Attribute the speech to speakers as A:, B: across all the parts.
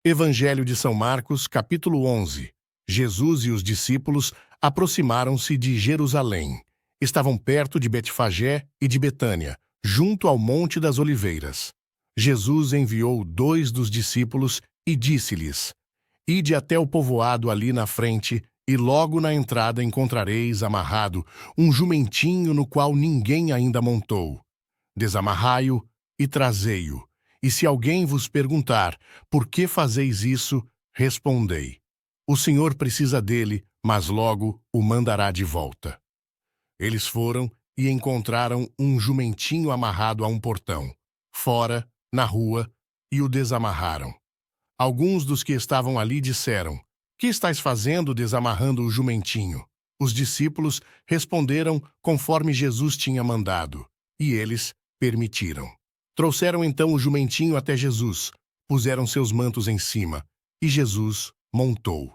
A: Evangelho de São Marcos, capítulo 11. Jesus e os discípulos aproximaram-se de Jerusalém. Estavam perto de Betfagé e de Betânia, junto ao Monte das Oliveiras. Jesus enviou 2 dos discípulos e disse-lhes: Ide até o povoado ali na frente, e logo na entrada encontrareis amarrado um jumentinho no qual ninguém ainda montou. Desamarrai-o e trazei-o. E se alguém vos perguntar, por que fazeis isso, respondei: o Senhor precisa dele, mas logo o mandará de volta. Eles foram e encontraram um jumentinho amarrado a um portão, fora, na rua, e o desamarraram. Alguns dos que estavam ali disseram: Que estáis fazendo desamarrando o jumentinho? Os discípulos responderam conforme Jesus tinha mandado, e eles permitiram. Trouxeram então o jumentinho até Jesus, puseram seus mantos em cima, e Jesus montou.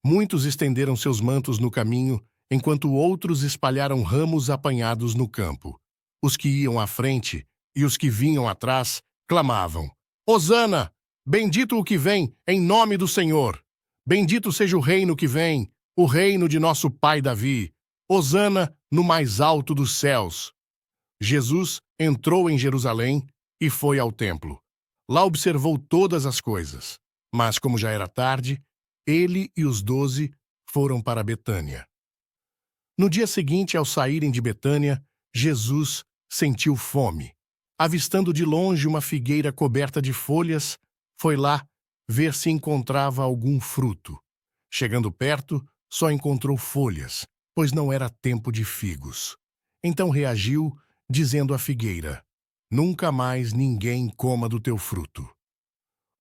A: Muitos estenderam seus mantos no caminho, enquanto outros espalharam ramos apanhados no campo. Os que iam à frente e os que vinham atrás clamavam: Hosana! Bendito o que vem, em nome do Senhor! Bendito seja o reino que vem, o reino de nosso pai Davi! Hosana no mais alto dos céus! Jesus entrou em Jerusalém e foi ao templo. Lá observou todas as coisas. Mas, como já era tarde, ele e os 12 foram para Betânia. No dia seguinte, ao saírem de Betânia, Jesus sentiu fome. Avistando de longe uma figueira coberta de folhas, foi lá ver se encontrava algum fruto. Chegando perto, só encontrou folhas, pois não era tempo de figos. Então reagiu, dizendo à figueira: Nunca mais ninguém coma do teu fruto.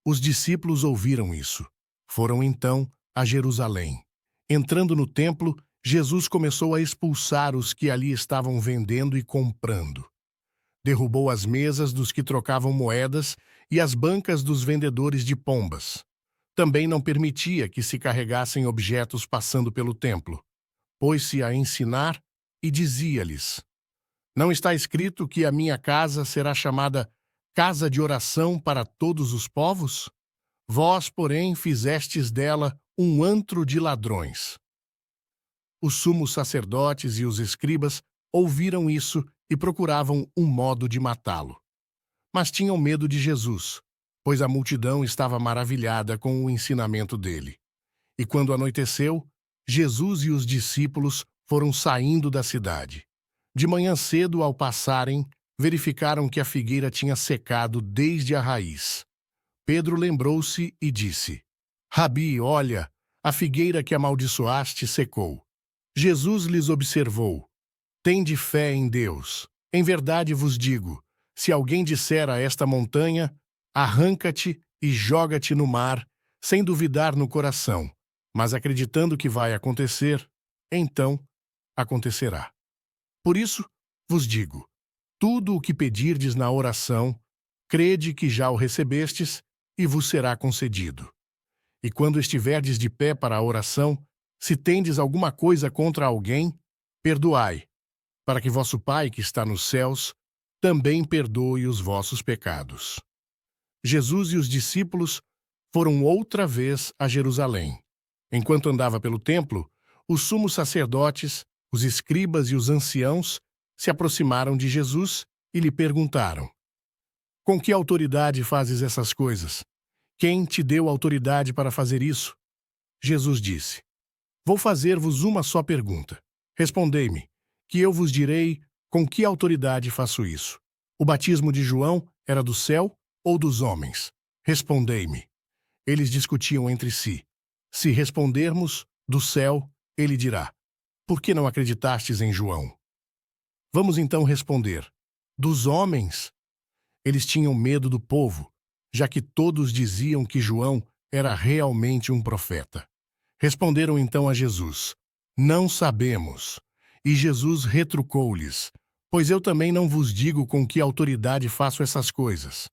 A: Os discípulos ouviram isso. Foram então a Jerusalém. Entrando no templo, Jesus começou a expulsar os que ali estavam vendendo e comprando. Derrubou as mesas dos que trocavam moedas e as bancas dos vendedores de pombas. Também não permitia que se carregassem objetos passando pelo templo. Pôs-se a ensinar e dizia-lhes: Não está escrito que a minha casa será chamada casa de oração para todos os povos? Vós, porém, fizestes dela um antro de ladrões. Os sumos sacerdotes e os escribas ouviram isso e procuravam um modo de matá-lo. Mas tinham medo de Jesus, pois a multidão estava maravilhada com o ensinamento dele. E quando anoiteceu, Jesus e os discípulos foram saindo da cidade. De manhã cedo, ao passarem, verificaram que a figueira tinha secado desde a raiz. Pedro lembrou-se e disse: Rabi, olha, a figueira que amaldiçoaste secou. Jesus lhes observou: Tende fé em Deus. Em verdade vos digo, se alguém disser a esta montanha, arranca-te e joga-te no mar, sem duvidar no coração, mas acreditando que vai acontecer, então acontecerá. Por isso vos digo, tudo o que pedirdes na oração, crede que já o recebestes e vos será concedido. E quando estiverdes de pé para a oração, se tendes alguma coisa contra alguém, perdoai, para que vosso Pai que está nos céus também perdoe os vossos pecados. Jesus e os discípulos foram outra vez a Jerusalém. Enquanto andava pelo templo, os sumos sacerdotes, os escribas e os anciãos se aproximaram de Jesus e lhe perguntaram: Com que autoridade fazes essas coisas? Quem te deu autoridade para fazer isso? Jesus disse: Vou fazer-vos uma só pergunta. Respondei-me, que eu vos direi com que autoridade faço isso. O batismo de João era do céu ou dos homens? Respondei-me. Eles discutiam entre si. Se respondermos do céu, ele dirá: Por que não acreditastes em João? Vamos então responder: Dos homens? Eles tinham medo do povo, já que todos diziam que João era realmente um profeta. Responderam então a Jesus: Não sabemos. E Jesus retrucou-lhes: Pois eu também não vos digo com que autoridade faço essas coisas.